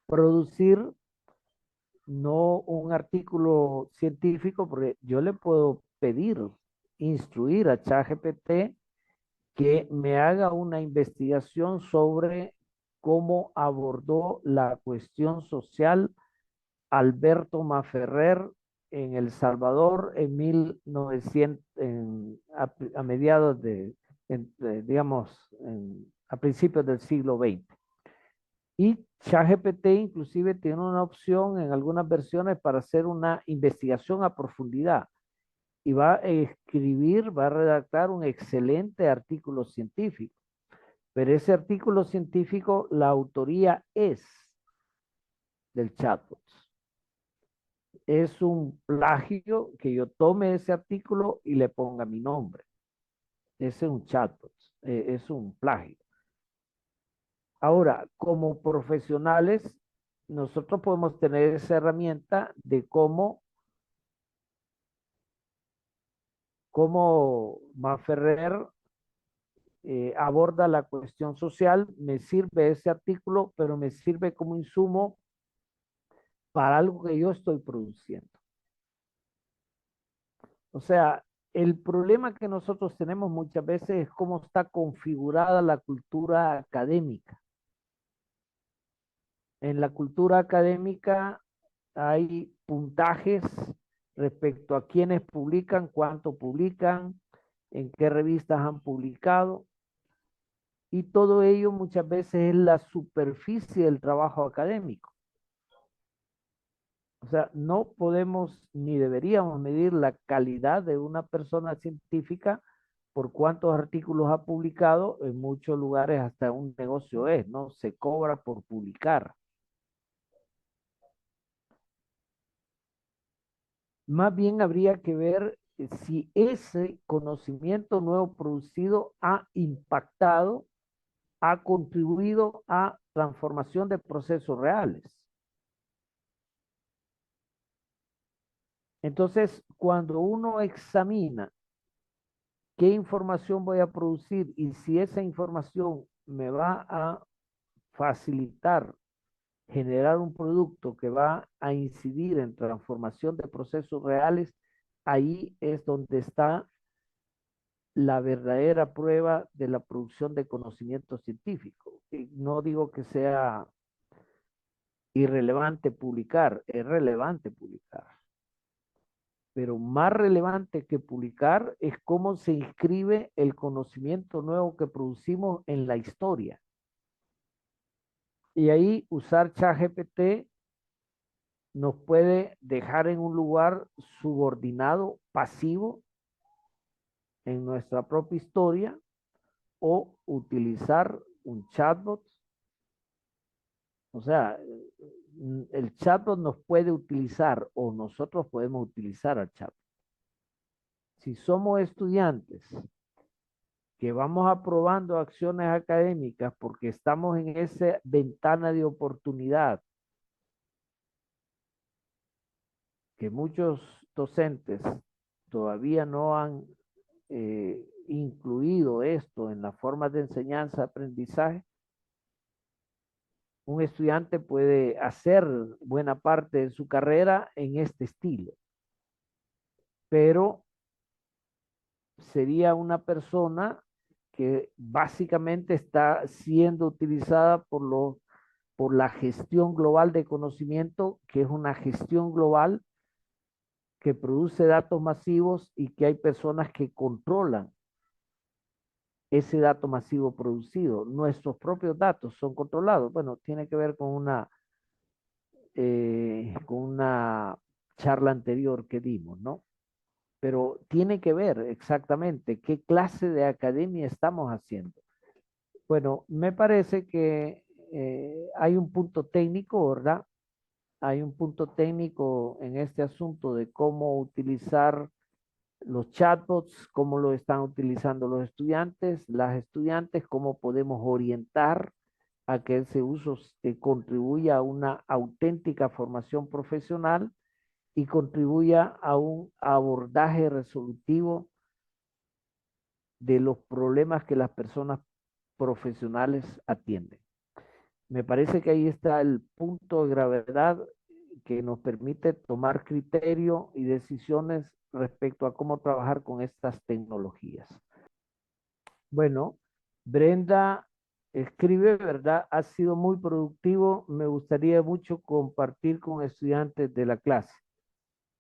Speaker 2: producir no un artículo científico, porque yo le puedo pedir, instruir a ChatGPT que me haga una investigación sobre cómo abordó la cuestión social Alberto Maferrer en El Salvador en 1900, a mediados digamos, a principios del siglo XX. Y ChatGPT inclusive tiene una opción en algunas versiones para hacer una investigación a profundidad y va a escribir, va a redactar un excelente artículo científico. Pero ese artículo científico, la autoría es del chatbot. Es un plagio que yo tome ese artículo y le ponga mi nombre. Ese es un chatbot, es un plagio. Ahora, como profesionales, nosotros podemos tener esa herramienta de cómo Manferrer aborda la cuestión social. Me sirve ese artículo, pero me sirve como insumo para algo que yo estoy produciendo. O sea, el problema que nosotros tenemos muchas veces es cómo está configurada la cultura académica. En la cultura académica hay puntajes respecto a quiénes publican, cuánto publican, en qué revistas han publicado, y todo ello muchas veces es la superficie del trabajo académico. O sea, no podemos ni deberíamos medir la calidad de una persona científica por cuántos artículos ha publicado. En muchos lugares hasta un negocio es, ¿no? Se cobra por publicar. Más bien habría que ver si ese conocimiento nuevo producido ha impactado, ha contribuido a transformación de procesos reales. Entonces, cuando uno examina qué información voy a producir y si esa información me va a facilitar generar un producto que va a incidir en transformación de procesos reales, ahí es donde está la verdadera prueba de la producción de conocimiento científico. Y no digo que sea irrelevante publicar, es relevante publicar. Pero más relevante que publicar es cómo se inscribe el conocimiento nuevo que producimos en la historia. Y ahí usar ChatGPT nos puede dejar en un lugar subordinado, pasivo, en nuestra propia historia, o utilizar un chatbot. O sea, el chatbot nos puede utilizar o nosotros podemos utilizar al chatbot. Si somos estudiantes que vamos aprobando acciones académicas porque estamos en esa ventana de oportunidad que muchos docentes todavía no han incluido esto en las formas de enseñanza-aprendizaje, un estudiante puede hacer buena parte de su carrera en este estilo, pero sería una persona que básicamente está siendo utilizada por la gestión global de conocimiento, que es una gestión global que produce datos masivos y que hay personas que controlan ese dato masivo producido. Nuestros propios datos son controlados. Bueno, tiene que ver con una charla anterior que dimos, ¿no? Pero tiene que ver exactamente qué clase de academia estamos haciendo. Bueno, me parece que hay un punto técnico, ¿verdad? Hay un punto técnico en este asunto de cómo utilizar los chatbots, cómo lo están utilizando los estudiantes, las estudiantes, cómo podemos orientar a que ese uso contribuya a una auténtica formación profesional y contribuya a un abordaje resolutivo de los problemas que las personas profesionales atienden. Me parece que ahí está el punto de gravedad que nos permite tomar criterio y decisiones respecto a cómo trabajar con estas tecnologías. Bueno, Brenda escribe, ¿verdad? Ha sido muy productivo. Me gustaría mucho compartir con estudiantes de la clase.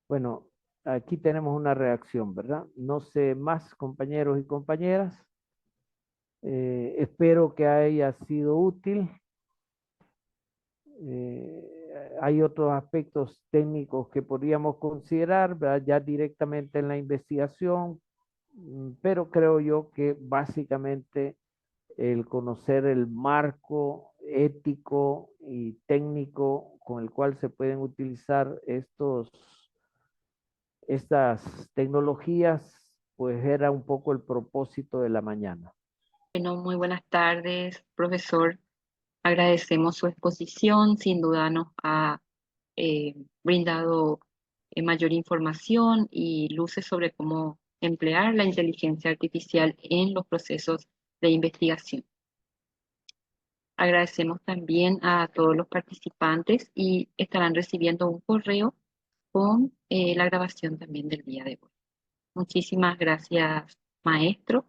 Speaker 2: Bueno, aquí tenemos una reacción, ¿verdad? No sé más, compañeros y compañeras. Espero que haya sido útil. Hay otros aspectos técnicos que podríamos considerar, ¿verdad? Ya directamente en la investigación, pero creo yo que básicamente el conocer el marco ético y técnico con el cual se pueden utilizar estas tecnologías, pues era un poco el propósito de la mañana.
Speaker 1: Bueno, muy buenas tardes, profesor. Agradecemos su exposición. Sin duda nos ha brindado mayor información y luces sobre cómo emplear la inteligencia artificial en los procesos de investigación. Agradecemos también a todos los participantes y estarán recibiendo un correo con la grabación también del día de hoy. Muchísimas gracias, maestro.